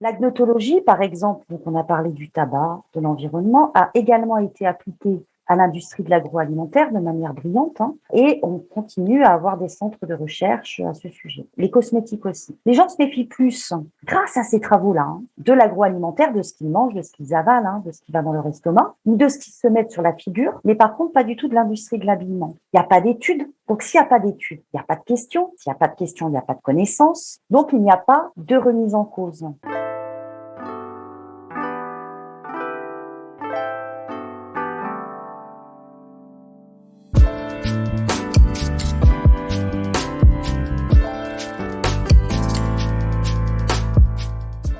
L'agnotologie, par exemple, donc on a parlé du tabac, de l'environnement, a également été appliquée à l'industrie de l'agroalimentaire de manière brillante, et on continue à avoir des centres de recherche à ce sujet. Les cosmétiques aussi. Les gens se méfient plus, grâce à ces travaux-là, de l'agroalimentaire, de ce qu'ils mangent, de ce qu'ils avalent, de ce qui va dans leur estomac, ou de ce qu'ils se mettent sur la figure, mais par contre pas du tout de l'industrie de l'habillement. Il n'y a pas d'études, donc s'il n'y a pas d'études, il n'y a pas de questions, s'il n'y a pas de questions, il n'y a pas de connaissances, donc il n'y a pas de remise en cause.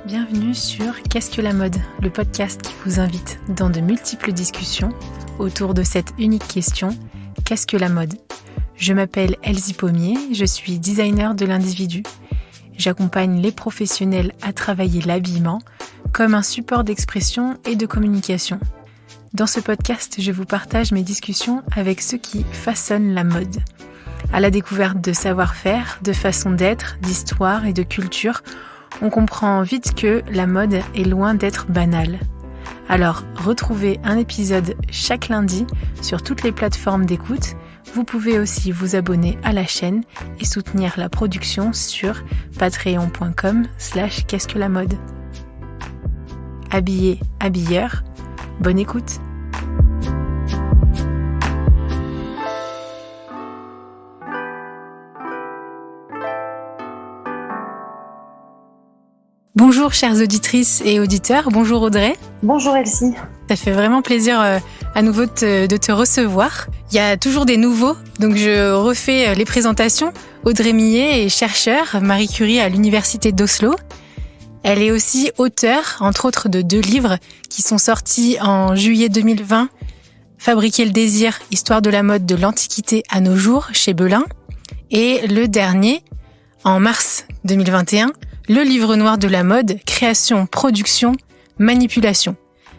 Bienvenue sur Qu'est-ce que la mode, le podcast qui vous invite dans de multiples discussions autour de cette unique question, qu'est-ce que la mode ? Je m'appelle Elsie Pommier, je suis designer de l'individu. J'accompagne les professionnels à travailler l'habillement comme un support d'expression et de communication. Dans ce podcast, je vous partage mes discussions avec ceux qui façonnent la mode. À la découverte de savoir-faire, de façon d'être, d'histoire et de culture, on comprend vite que la mode est loin d'être banale. Alors, retrouvez un épisode chaque lundi sur toutes les plateformes d'écoute. Vous pouvez aussi vous abonner à la chaîne et soutenir la production sur patreon.com/qu'est-ce que la mode. Habillé, habilleur, bonne écoute. Bonjour chères auditrices et auditeurs, bonjour Audrey. Bonjour Elsie. Ça fait vraiment plaisir à nouveau de te recevoir. Il y a toujours des nouveaux, donc je refais les présentations. Audrey Millet est chercheure, Marie Curie à l'Université d'Oslo. Elle est aussi auteure, entre autres, de 2 livres qui sont sortis en juillet 2020. Fabriquer le désir, histoire de la mode de l'Antiquité à nos jours, chez Belin. Et le dernier, en mars 2021, le livre noir de la mode, création, production, manipulation,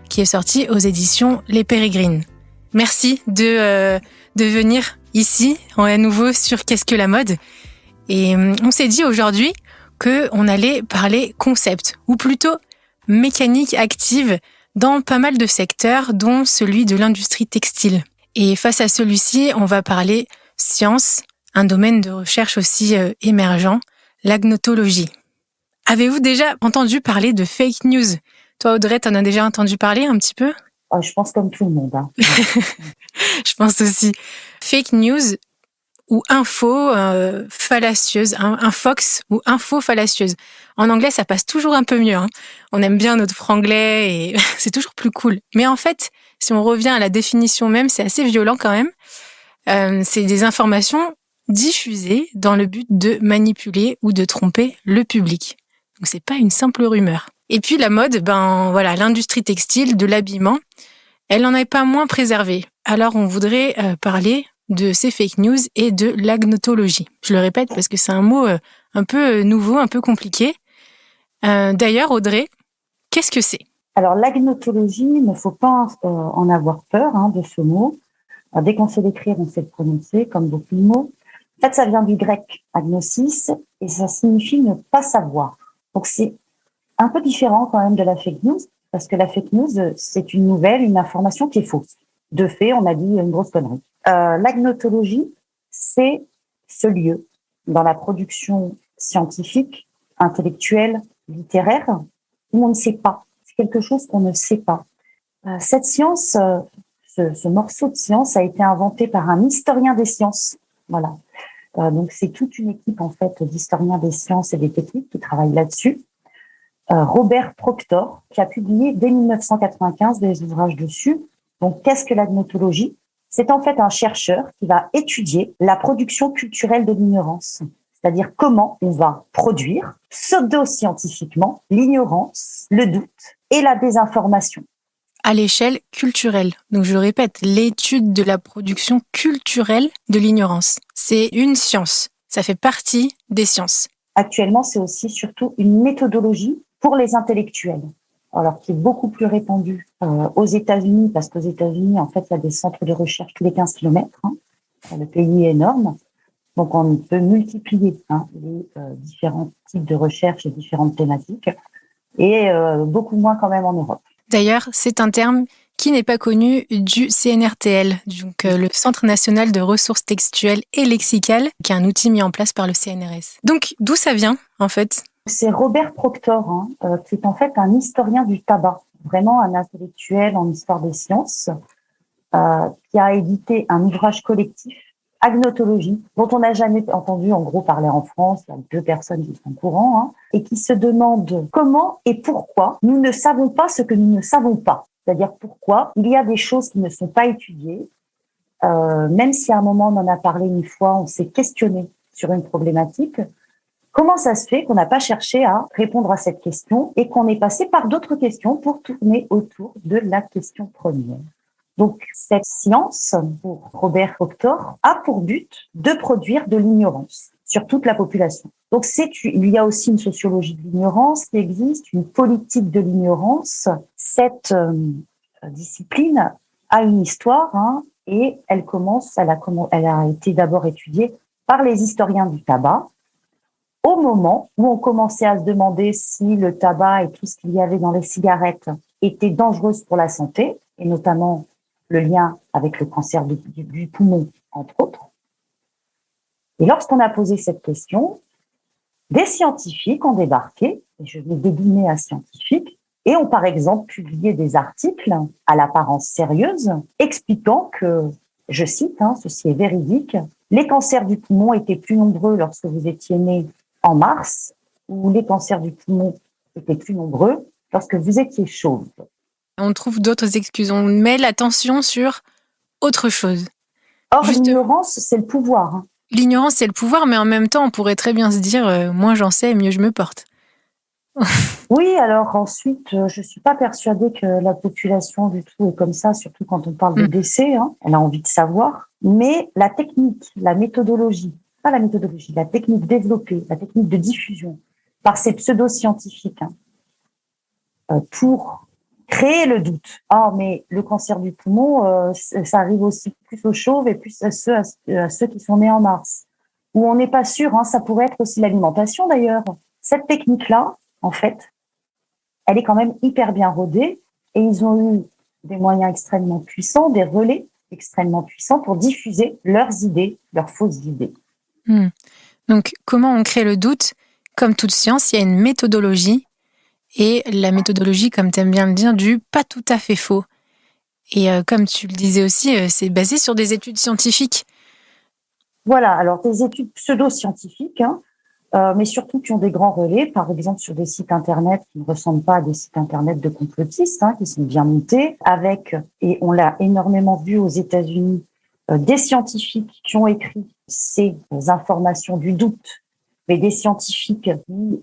qui est sorti aux éditions Les Pérégrines. Merci de venir ici, à nouveau sur Qu'est-ce que la mode ? Et on s'est dit aujourd'hui qu'on allait parler concept, ou plutôt mécanique active, dans pas mal de secteurs, dont celui de l'industrie textile. Et face à celui-ci, on va parler science, un domaine de recherche aussi émergent, l'agnotologie. Avez-vous déjà entendu parler de fake news ? Toi, Audrey, t'en as déjà entendu parler un petit peu ? Je pense comme tout le monde. Je pense aussi. Fake news ou info fallacieuse, un fox ou info fallacieuse. En anglais, ça passe toujours un peu mieux. On aime bien notre franglais et c'est toujours plus cool. Mais en fait, si on revient à la définition même, c'est assez violent quand même. C'est des informations diffusées dans le but de manipuler ou de tromper le public. Donc c'est pas une simple rumeur. Et puis la mode, l'industrie textile, de l'habillement, elle n'en est pas moins préservée. Alors on voudrait parler de ces fake news et de l'agnotologie. Je le répète parce que c'est un mot un peu nouveau, un peu compliqué. D'ailleurs, Audrey, qu'est-ce que c'est ? Alors l'agnotologie, il ne faut pas en avoir peur de ce mot. Alors, dès qu'on sait l'écrire, on sait le prononcer, comme beaucoup de mots. En fait, ça vient du grec agnosis et ça signifie ne pas savoir. Donc c'est un peu différent quand même de la fake news, parce que la fake news, c'est une nouvelle, une information qui est fausse. De fait, on a dit une grosse connerie. L'agnotologie, c'est ce lieu dans la production scientifique, intellectuelle, littéraire, où on ne sait pas. C'est quelque chose qu'on ne sait pas. Cette science, ce morceau de science a été inventé par un historien des sciences. Voilà. Donc c'est toute une équipe en fait d'historiens des sciences et des techniques qui travaillent là-dessus. Robert Proctor, qui a publié dès 1995 des ouvrages dessus. Donc qu'est-ce que l'agnotologie ? C'est en fait un chercheur qui va étudier la production culturelle de l'ignorance, c'est-à-dire comment on va produire pseudo-scientifiquement l'ignorance, le doute et la désinformation. À l'échelle culturelle. Donc je répète, l'étude de la production culturelle de l'ignorance. C'est une science. Ça fait partie des sciences. Actuellement, c'est aussi surtout une méthodologie pour les intellectuels. Alors qui est beaucoup plus répandue aux États-Unis, parce qu'aux États-Unis, en fait, il y a des centres de recherche tous les 15 kilomètres. Le pays est énorme. Donc, on peut multiplier les différents types de recherche et différentes thématiques. et beaucoup moins quand même en Europe. D'ailleurs, c'est un terme qui n'est pas connu du CNRTL, donc le Centre national de ressources textuelles et lexicales, qui est un outil mis en place par le CNRS. Donc, d'où ça vient, en fait ? C'est Robert Proctor, qui est en fait un historien du tabac, vraiment un intellectuel en histoire des sciences, qui a édité un ouvrage collectif, Agnotologie, dont on n'a jamais entendu en gros parler en France. Il y a 2 personnes qui sont au courant, et qui se demandent comment et pourquoi nous ne savons pas ce que nous ne savons pas. C'est-à-dire pourquoi il y a des choses qui ne sont pas étudiées, même si à un moment on en a parlé une fois, on s'est questionné sur une problématique. Comment ça se fait qu'on n'a pas cherché à répondre à cette question et qu'on est passé par d'autres questions pour tourner autour de la question première? Donc, cette science, pour Robert Proctor, a pour but de produire de l'ignorance sur toute la population. Donc, il y a aussi une sociologie de l'ignorance qui existe, une politique de l'ignorance. Cette discipline a une histoire, et elle a été d'abord étudiée par les historiens du tabac, au moment où on commençait à se demander si le tabac et tout ce qu'il y avait dans les cigarettes était dangereux pour la santé, et notamment le lien avec le cancer du poumon, entre autres. Et lorsqu'on a posé cette question, des scientifiques ont débarqué, et je vais déguiner à scientifique, et ont par exemple publié des articles à l'apparence sérieuse, expliquant que, je cite, ceci est véridique, les cancers du poumon étaient plus nombreux lorsque vous étiez né en mars, ou les cancers du poumon étaient plus nombreux lorsque vous étiez chauve. On trouve d'autres excuses, on met l'attention sur autre chose. Or, l'ignorance, c'est le pouvoir. L'ignorance, c'est le pouvoir, mais en même temps, on pourrait très bien se dire moins j'en sais, mieux je me porte. Oui, alors ensuite, je suis pas persuadée que la population du tout est comme ça, surtout quand on parle de décès. Elle a envie de savoir. Mais la technique, la méthodologie, pas la méthodologie, la technique développée, la technique de diffusion par ces pseudo-scientifiques pour créer le doute. Mais le cancer du poumon, ça arrive aussi plus aux chauves et plus à ceux qui sont nés en mars. Où on n'est pas sûr, ça pourrait être aussi l'alimentation d'ailleurs. Cette technique-là, en fait, elle est quand même hyper bien rodée et ils ont eu des moyens extrêmement puissants, des relais extrêmement puissants pour diffuser leurs idées, leurs fausses idées. Donc, comment on crée le doute ? Comme toute science, il y a une méthodologie. Et la méthodologie, comme tu aimes bien le dire, du pas tout à fait faux. Et comme tu le disais aussi, c'est basé sur des études scientifiques. Voilà, alors des études pseudo-scientifiques, mais surtout qui ont des grands relais, par exemple sur des sites internet qui ne ressemblent pas à des sites internet de complotistes, qui sont bien montés, et on l'a énormément vu aux États-Unis, des scientifiques qui ont écrit ces informations du doute, mais des scientifiques qui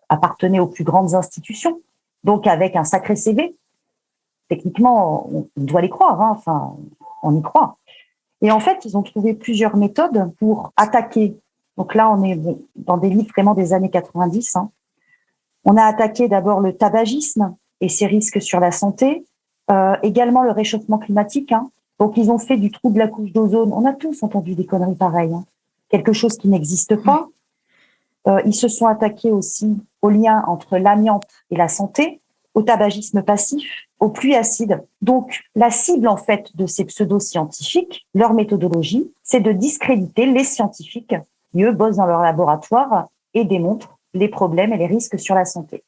appartenaient aux plus grandes institutions, donc avec un sacré CV. Techniquement, on doit les croire, on y croit. Et en fait, ils ont trouvé plusieurs méthodes pour attaquer. Donc là, on est dans des livres vraiment des années 90. On a attaqué d'abord le tabagisme et ses risques sur la santé, également le réchauffement climatique. Donc, ils ont fait du trou de la couche d'ozone. On a tous entendu des conneries pareilles. Quelque chose qui n'existe pas. Ils se sont attaqués aussi au lien entre l'amiante et la santé, au tabagisme passif, aux pluies acides. Donc, la cible, en fait, de ces pseudo-scientifiques, leur méthodologie, c'est de discréditer les scientifiques qui, eux, bossent dans leur laboratoire et démontrent les problèmes et les risques sur la santé.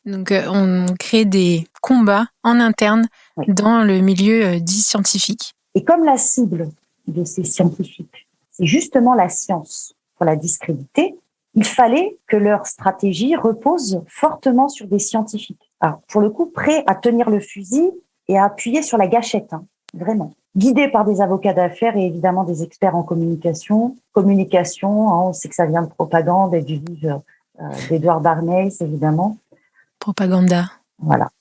Donc, on crée des combats en interne dans le milieu dit scientifique. Et comme la cible de ces scientifiques, c'est justement la science pour la discréditer, il fallait que leur stratégie repose fortement sur des scientifiques. Alors, pour le coup, prêts à tenir le fusil et à appuyer sur la gâchette, vraiment. Guidés par des avocats d'affaires et évidemment des experts en communication. On sait que ça vient de propagande et du livre d'Edward Bernays, évidemment. Propaganda. Voilà.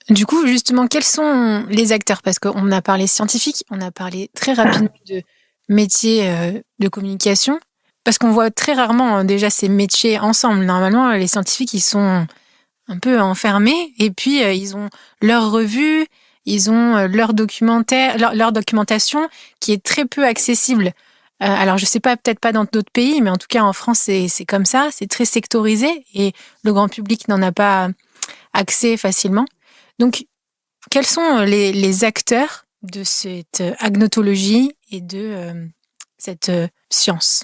Du coup, justement, quels sont les acteurs ? Parce qu'on a parlé scientifique, on a parlé très rapidement de métiers de communication. Parce qu'on voit très rarement déjà ces métiers ensemble. Normalement, les scientifiques, ils sont un peu enfermés et puis ils ont leur revue, ils ont leur documentaire, leur documentation qui est très peu accessible Alors, je sais pas, peut-être pas dans d'autres pays, mais en tout cas, en France, c'est comme ça. C'est très sectorisé et le grand public n'en a pas accès facilement. Donc, quels sont les acteurs de cette agnotologie et de cette science?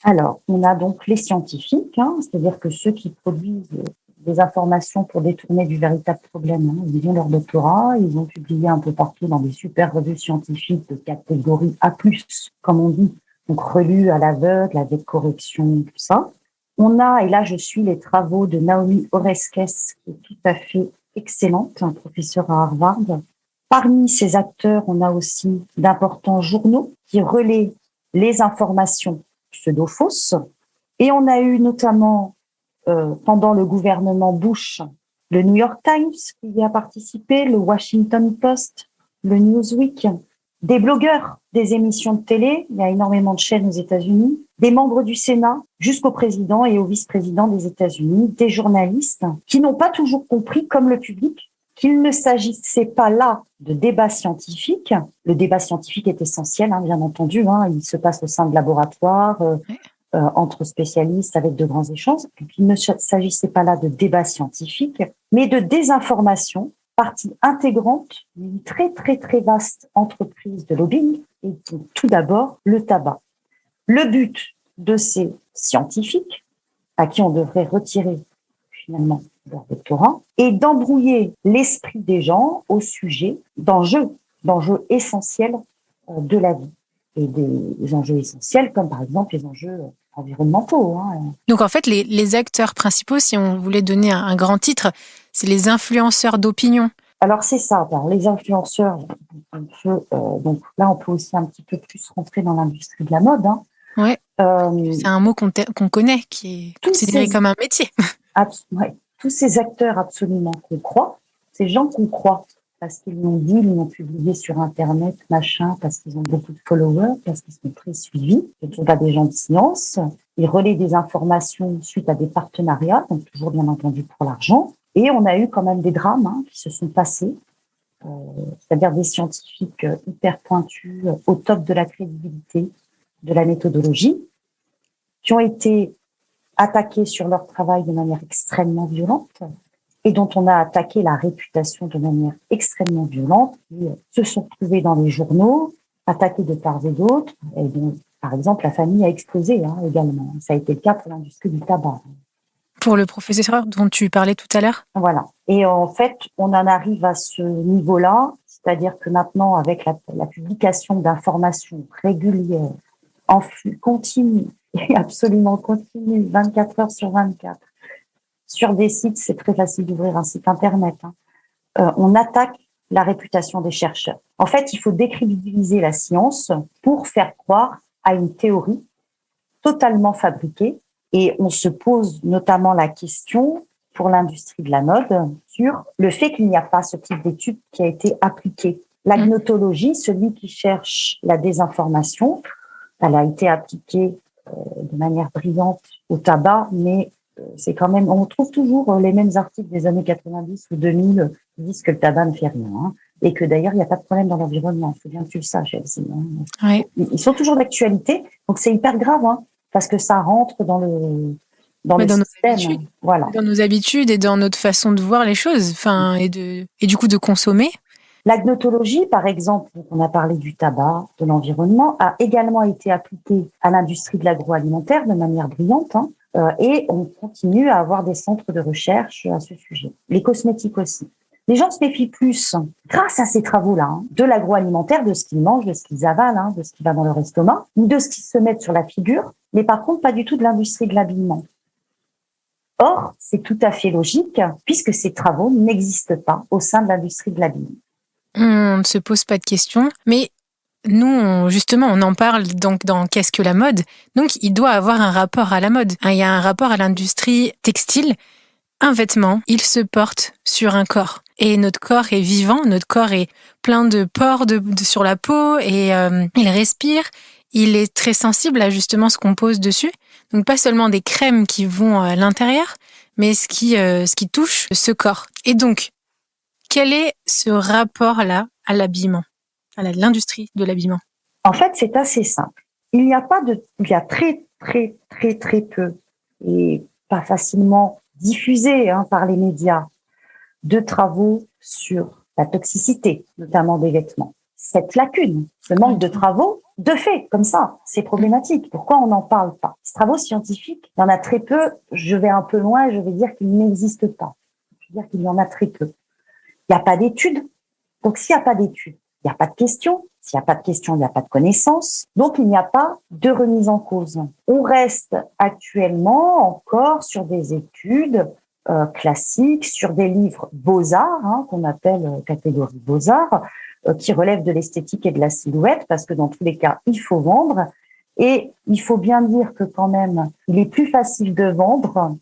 Alors, on a donc les scientifiques, c'est-à-dire que ceux qui produisent des informations pour détourner du véritable problème. Ils ont leur doctorat, ils ont publié un peu partout dans des super revues scientifiques de catégorie A+, comme on dit, donc relues à l'aveugle, avec correction, tout ça. On a, et là je suis les travaux de Naomi Oreskes, qui est tout à fait excellente, un professeur à Harvard. Parmi ces acteurs, on a aussi d'importants journaux qui relaient les informations pseudo-fausses. Et on a eu notamment, pendant le gouvernement Bush, le New York Times qui y a participé, le Washington Post, le Newsweek, des blogueurs, des émissions de télé, il y a énormément de chaînes aux États-Unis, des membres du Sénat jusqu'au président et au vice-président des États-Unis, des journalistes qui n'ont pas toujours compris, comme le public, qu'il ne s'agissait pas là de débat scientifique. Le débat scientifique est essentiel, bien entendu. Il se passe au sein de laboratoires, entre spécialistes avec de grands échanges. Il ne s'agissait pas là de débat scientifique, mais de désinformation, partie intégrante d'une très, très, très vaste entreprise de lobbying, et tout d'abord le tabac. Le but de ces scientifiques, à qui on devrait retirer finalement leur doctorat, est d'embrouiller l'esprit des gens au sujet d'enjeux essentiels de la vie, et des enjeux essentiels comme par exemple les enjeux environnementaux. Donc en fait, les acteurs principaux, si on voulait donner un grand titre, c'est les influenceurs d'opinion. Alors c'est ça, les influenceurs, donc là on peut aussi un petit peu plus rentrer dans l'industrie de la mode. Ouais. C'est un mot qu'on connaît, qui est considéré comme un métier. Ouais. Tous ces acteurs absolument qu'on croit, ces gens qu'on croit, parce qu'ils l'ont dit, ils l'ont publié sur Internet, machin, parce qu'ils ont beaucoup de followers, parce qu'ils sont très suivis. Ce ne sont pas des gens de science. Ils relaient des informations suite à des partenariats, donc toujours bien entendu pour l'argent. Et on a eu quand même des drames qui se sont passés, c'est-à-dire des scientifiques hyper pointus, au top de la crédibilité, de la méthodologie, qui ont été attaqués sur leur travail de manière extrêmement violente et dont on a attaqué la réputation de manière extrêmement violente, qui se sont trouvés dans les journaux, attaqués de part et d'autre, et dont, par exemple, la famille a explosé également. Ça a été le cas pour l'industrie du tabac. Pour le professeur dont tu parlais tout à l'heure. Voilà. Et en fait, on en arrive à ce niveau-là, c'est-à-dire que maintenant, avec la publication d'informations régulières, en flux continu, et absolument continu, 24 heures sur 24, sur des sites, c'est très facile d'ouvrir un site Internet, on attaque la réputation des chercheurs. En fait, il faut décrédibiliser la science pour faire croire à une théorie totalement fabriquée. Et on se pose notamment la question, pour l'industrie de la mode, sur le fait qu'il n'y a pas ce type d'étude qui a été appliquée. L'agnotologie, celui qui cherche la désinformation, elle a été appliquée de manière brillante au tabac, mais c'est quand même, on trouve toujours les mêmes articles des années 90 ou 2000 qui disent que le tabac ne fait rien, et que d'ailleurs il n'y a pas de problème dans l'environnement. Il faut bien que tu le saches, Elsie. Ouais. Ils sont toujours d'actualité, donc c'est hyper grave, parce que ça rentre dans le système. Voilà. Dans nos habitudes et dans notre façon de voir les choses, et du coup de consommer. L'agnotologie, par exemple, on a parlé du tabac, de l'environnement, a également été appliquée à l'industrie de l'agroalimentaire de manière brillante, et on continue à avoir des centres de recherche à ce sujet. Les cosmétiques aussi. Les gens se méfient plus, grâce à ces travaux-là, de l'agroalimentaire, de ce qu'ils mangent, de ce qu'ils avalent, de ce qui va dans leur estomac, ou de ce qu'ils se mettent sur la figure, mais par contre pas du tout de l'industrie de l'habillement. Or, c'est tout à fait logique, puisque ces travaux n'existent pas au sein de l'industrie de l'habillement. On ne se pose pas de questions, mais nous, justement, on en parle donc dans Qu'est-ce que la mode ? Donc, il doit avoir un rapport à la mode. Il y a un rapport à l'industrie textile. Un vêtement, il se porte sur un corps. Et notre corps est vivant, notre corps est plein de pores sur la peau et il respire. Il est très sensible à justement ce qu'on pose dessus. Donc, pas seulement des crèmes qui vont à l'intérieur, mais ce qui touche ce corps. Et donc, quel est ce rapport-là à l'habillement, à l'industrie de l'habillement ? En fait, c'est assez simple. il y a très, très, très, très peu et pas facilement diffusé par les médias de travaux sur la toxicité, notamment des vêtements. Cette lacune, ce manque de travaux, de fait, comme ça, c'est problématique. Pourquoi on n'en parle pas? Ces travaux scientifiques, il y en a très peu. Je vais un peu loin et je vais dire qu'ils n'existent pas. Je veux dire qu'il y en a très peu. Il n'y a pas d'études. Donc, s'il n'y a pas d'études, il n'y a pas de questions. S'il n'y a pas de questions, il n'y a pas de connaissances. Donc, il n'y a pas de remise en cause. On reste actuellement encore sur des études classiques, sur des livres beaux-arts, qu'on appelle catégorie beaux-arts, qui relèvent de l'esthétique et de la silhouette, parce que dans tous les cas, il faut vendre. Et il faut bien dire que quand même, il est plus facile de vendre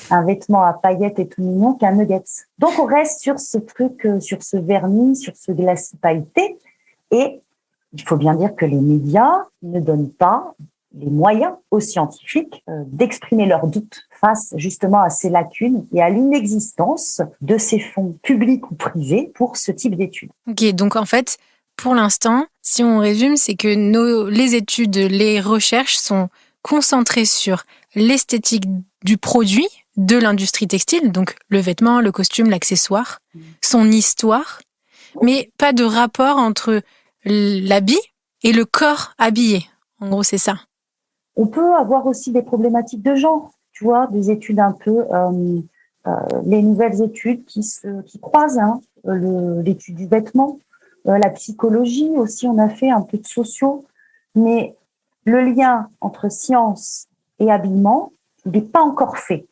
un vêtement à paillettes et tout mignon qu'un nuggets. Donc, on reste sur ce truc, sur ce vernis, sur ce glacis pailleté. Et il faut bien dire que les médias ne donnent pas les moyens aux scientifiques d'exprimer leurs doutes face justement à ces lacunes et à l'inexistence de ces fonds publics ou privés pour ce type d'études. Ok, donc en fait, pour l'instant, si on résume, c'est que les études, les recherches sont concentrées sur l'esthétique du produit, de l'industrie textile, donc le vêtement, le costume, l'accessoire, son histoire, mais pas de rapport entre l'habit et le corps habillé. En gros, c'est ça. On peut avoir aussi des problématiques de genre, tu vois, des études un peu, les nouvelles études qui croisent l'étude du vêtement, la psychologie aussi, on a fait un peu de sociaux, mais le lien entre science et habillement, il n'est pas encore fait.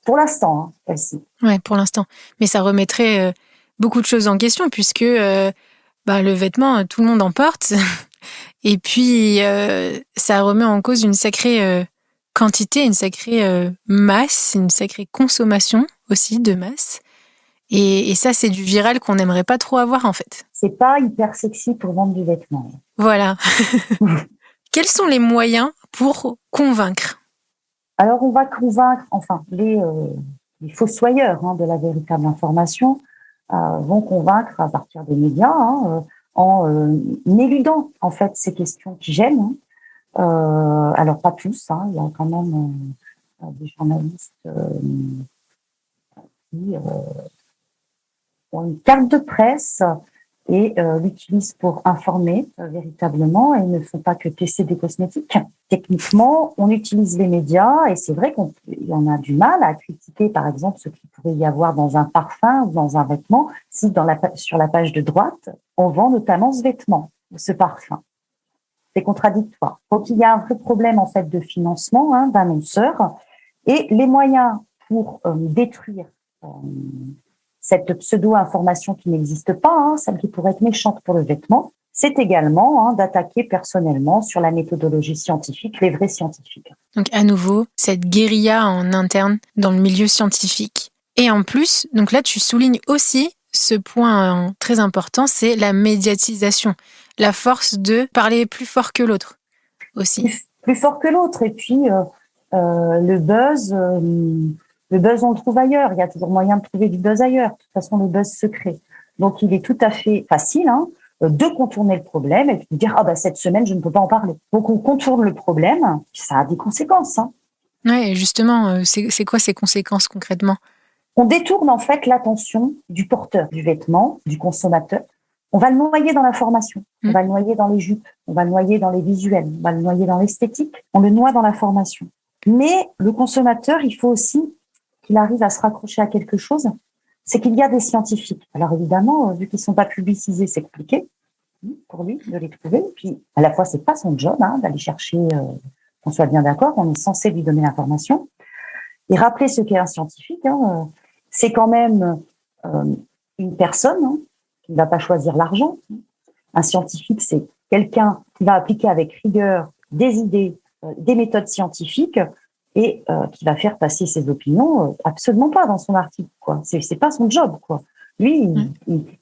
Pour l'instant, celle-ci. Ouais, pour l'instant. Mais ça remettrait beaucoup de choses en question puisque le vêtement, tout le monde en porte. Et puis, ça remet en cause une sacrée quantité, une sacrée masse, une sacrée consommation aussi de masse. Et ça, c'est du viral qu'on n'aimerait pas trop avoir, en fait. C'est pas hyper sexy pour vendre du vêtement. Voilà. Quels sont les moyens pour convaincre? Alors, on va convaincre, les fossoyeurs de la véritable information vont convaincre à partir des médias en éludant en fait ces questions qui gênent. Alors pas tous, il y a quand même des journalistes qui ont une carte de presse et l'utilisent pour informer véritablement et ne font pas que tester des cosmétiques. Techniquement, on utilise les médias et c'est vrai qu'il y en a du mal à critiquer, par exemple, ce qu'il pourrait y avoir dans un parfum ou dans un vêtement, si sur la page de droite, on vend notamment ce vêtement, ce parfum. C'est contradictoire. Donc, il y a un vrai problème, en fait, de financement d'annonceurs et les moyens pour détruire cette pseudo-information qui n'existe pas, celle qui pourrait être méchante pour le vêtement, c'est également d'attaquer personnellement sur la méthodologie scientifique, les vrais scientifiques. Donc à nouveau, cette guérilla en interne dans le milieu scientifique. Et en plus, donc là tu soulignes aussi ce point très important, c'est la médiatisation, la force de parler plus fort que l'autre aussi. Plus fort que l'autre. Et puis le buzz, on le trouve ailleurs. Il y a toujours moyen de trouver du buzz ailleurs. De toute façon, le buzz se crée. Donc il est tout à fait facile de contourner le problème et de dire cette semaine je ne peux pas en parler. Donc on contourne le problème, ça a des conséquences. Ouais, justement, c'est quoi ces conséquences concrètement? On détourne en fait l'attention du porteur du vêtement, du consommateur. On va le noyer dans l'information, on va le noyer dans les jupes, on va le noyer dans les visuels, on va le noyer dans l'esthétique, on le noie dans la formation. Mais le consommateur, il faut aussi qu'il arrive à se raccrocher à quelque chose, c'est qu'il y a des scientifiques. Alors évidemment, vu qu'ils ne sont pas publicisés, c'est compliqué pour lui de les trouver. Puis à la fois, c'est pas son job d'aller chercher, qu'on soit bien d'accord, on est censé lui donner l'information. Et rappeler ce qu'est un scientifique, c'est quand même une personne qui ne va pas choisir l'argent. Un scientifique, c'est quelqu'un qui va appliquer avec rigueur des idées, des méthodes scientifiques et qui va faire passer ses opinions absolument pas dans son article, quoi. C'est pas son job, quoi. Lui,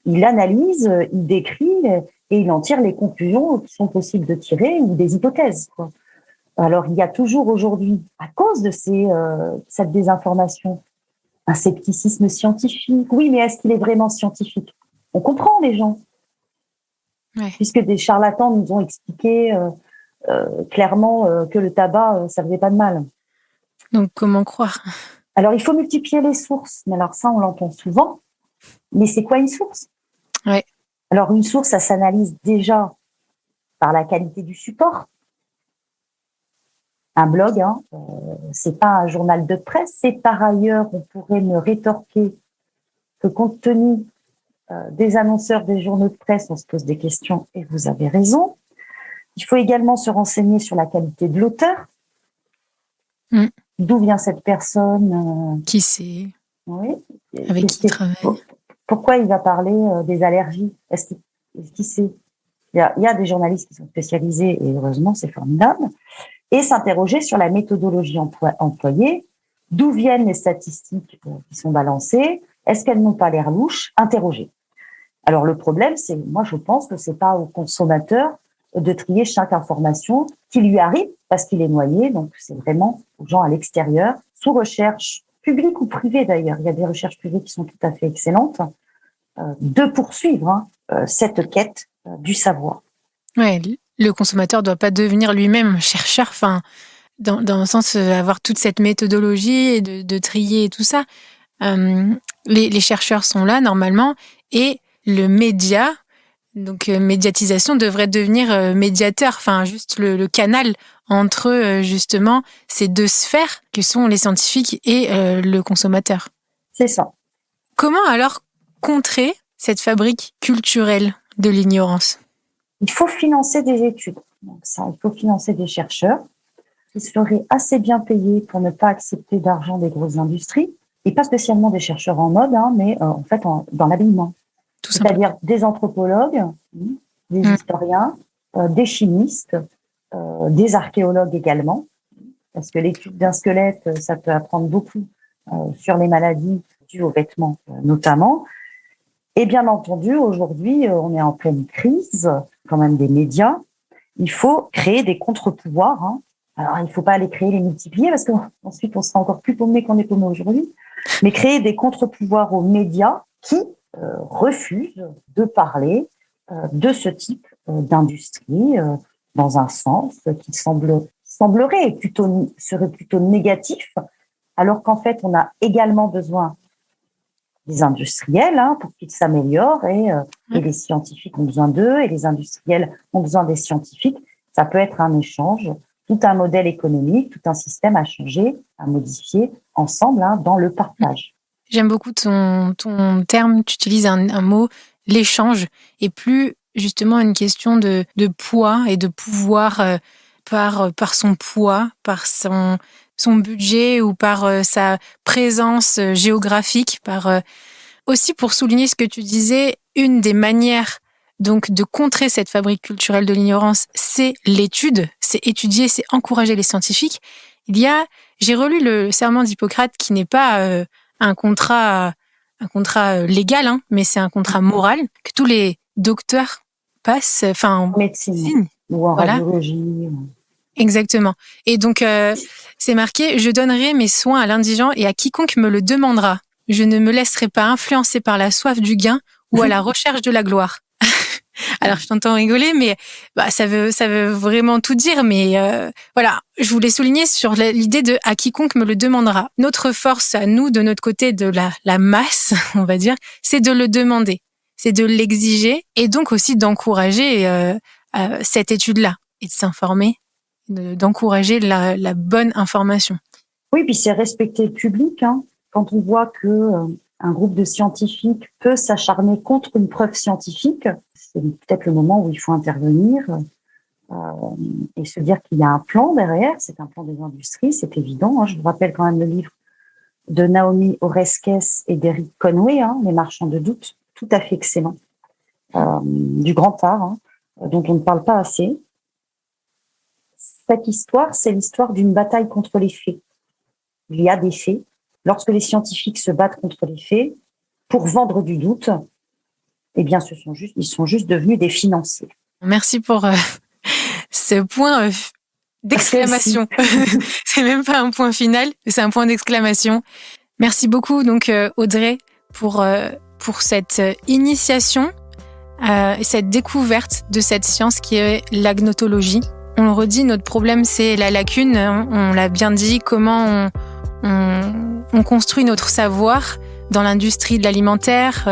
il analyse, il décrit et il en tire les conclusions qui sont possibles de tirer ou des hypothèses, quoi. Alors, il y a toujours aujourd'hui, à cause de cette désinformation, un scepticisme scientifique. Oui, mais est-ce qu'il est vraiment scientifique? On comprend les gens. Ouais. Puisque des charlatans nous ont expliqué clairement que le tabac, ça faisait pas de mal. Donc, comment croire? Alors, il faut multiplier les sources. Mais alors ça, on l'entend souvent. Mais c'est quoi une source? Ouais. Alors, une source, ça s'analyse déjà par la qualité du support. Un blog, c'est pas un journal de presse. C'est par ailleurs, on pourrait me rétorquer que compte tenu des annonceurs des journaux de presse, on se pose des questions et vous avez raison. Il faut également se renseigner sur la qualité de l'auteur. D'où vient cette personne? Qui c'est? Oui. Avec qui il travaille? Pourquoi il va parler des allergies? Est-ce qu'il sait? Il y a des journalistes qui sont spécialisés et heureusement, c'est formidable. Et s'interroger sur la méthodologie employée. D'où viennent les statistiques qui sont balancées? Est-ce qu'elles n'ont pas l'air louches? Interroger. Alors le problème, moi je pense que c'est pas au consommateur de trier chaque information qui lui arrive parce qu'il est noyé. Donc c'est vraiment aux gens à l'extérieur, sous recherche publique ou privée d'ailleurs. Il y a des recherches privées qui sont tout à fait excellentes, de poursuivre cette quête du savoir. Ouais, le consommateur doit pas devenir lui-même chercheur. Enfin, dans le sens avoir toute cette méthodologie et de trier et tout ça. Les chercheurs sont là normalement et le média, donc médiatisation, devrait devenir médiateur, enfin juste le canal entre justement ces deux sphères que sont les scientifiques et le consommateur. C'est ça. Comment alors contrer cette fabrique culturelle de l'ignorance? Il faut financer des études. Donc ça, il faut financer des chercheurs qui seraient assez bien payés pour ne pas accepter d'argent des grosses industries. Et pas spécialement des chercheurs en mode, mais en fait dans l'habillement. C'est-à-dire des anthropologues, des historiens, des chimistes, des archéologues également, parce que l'étude d'un squelette, ça peut apprendre beaucoup sur les maladies dues aux vêtements notamment. Et bien entendu, aujourd'hui, on est en pleine crise, quand même des médias. Il faut créer des contre-pouvoirs. Alors, il ne faut pas les créer, les multiplier, parce qu'ensuite, on sera encore plus paumé qu'on est paumé aujourd'hui. Mais créer des contre-pouvoirs aux médias qui refusent de parler de ce type d'industrie dans un sens qui serait plutôt négatif, alors qu'en fait, on a également besoin des industriels pour qu'ils s'améliorent et les scientifiques ont besoin d'eux et les industriels ont besoin des scientifiques. Ça peut être un échange, tout un modèle économique, tout un système à changer, à modifier ensemble dans le partage. J'aime beaucoup ton terme, tu utilises un mot, l'échange, et plus justement une question de poids et de pouvoir par son poids, par son budget ou par sa présence géographique, aussi pour souligner ce que tu disais, une des manières donc de contrer cette fabrique culturelle de l'ignorance, c'est l'étude, c'est étudier, c'est encourager les scientifiques. J'ai relu le serment d'Hippocrate qui n'est pas un contrat légal, mais c'est un contrat moral que tous les docteurs passent, en médecine ou en radiologie. Exactement. Et donc c'est marqué: je donnerai mes soins à l'indigent et à quiconque me le demandera. Je ne me laisserai pas influencer par la soif du gain ou à la recherche de la gloire. Alors, je t'entends rigoler, mais ça veut vraiment tout dire. Mais voilà, je voulais souligner sur l'idée de à quiconque me le demandera. Notre force à nous, de notre côté de la masse, on va dire, c'est de le demander, c'est de l'exiger et donc aussi d'encourager cette étude-là et de s'informer, d'encourager la bonne information. Oui, puis c'est respecter le public. Quand on voit que un groupe de scientifiques peut s'acharner contre une preuve scientifique, c'est peut-être le moment où il faut intervenir et se dire qu'il y a un plan derrière. C'est un plan des industries, c'est évident. Je vous rappelle quand même le livre de Naomi Oreskes et d'Eric Conway, Les marchands de doute, tout à fait excellent, du grand art, dont on ne parle pas assez. Cette histoire, c'est l'histoire d'une bataille contre les faits. Il y a des faits. Lorsque les scientifiques se battent contre les faits, pour vendre du doute, eh bien, ils sont juste devenus des financiers. Merci pour ce point d'exclamation. C'est même pas un point final, c'est un point d'exclamation. Merci beaucoup, donc, Audrey, pour cette initiation, cette découverte de cette science qui est l'agnotologie. On le redit, notre problème, c'est la lacune. On l'a bien dit, comment on construit notre savoir dans l'industrie de l'alimentaire.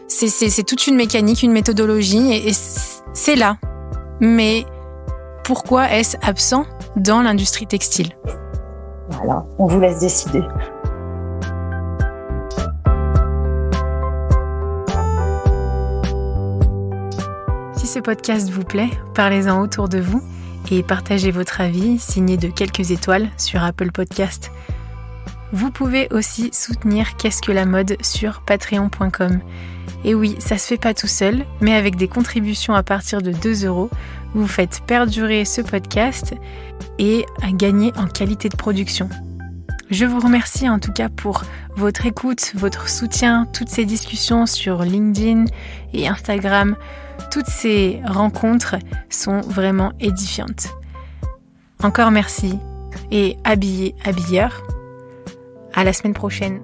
C'est toute une mécanique, une méthodologie, et c'est là. Mais pourquoi est-ce absent dans l'industrie textile ? Voilà, on vous laisse décider. Si ce podcast vous plaît, parlez-en autour de vous et partagez votre avis signé de quelques étoiles sur Apple Podcast. Vous pouvez aussi soutenir Qu'est-ce que la mode sur patreon.com. Et oui, ça se fait pas tout seul, mais avec des contributions à partir de 2 €, vous faites perdurer ce podcast et gagner en qualité de production. Je vous remercie en tout cas pour votre écoute, votre soutien, toutes ces discussions sur LinkedIn et Instagram. Toutes ces rencontres sont vraiment édifiantes. Encore merci et habillez, habilleurs. À la semaine prochaine.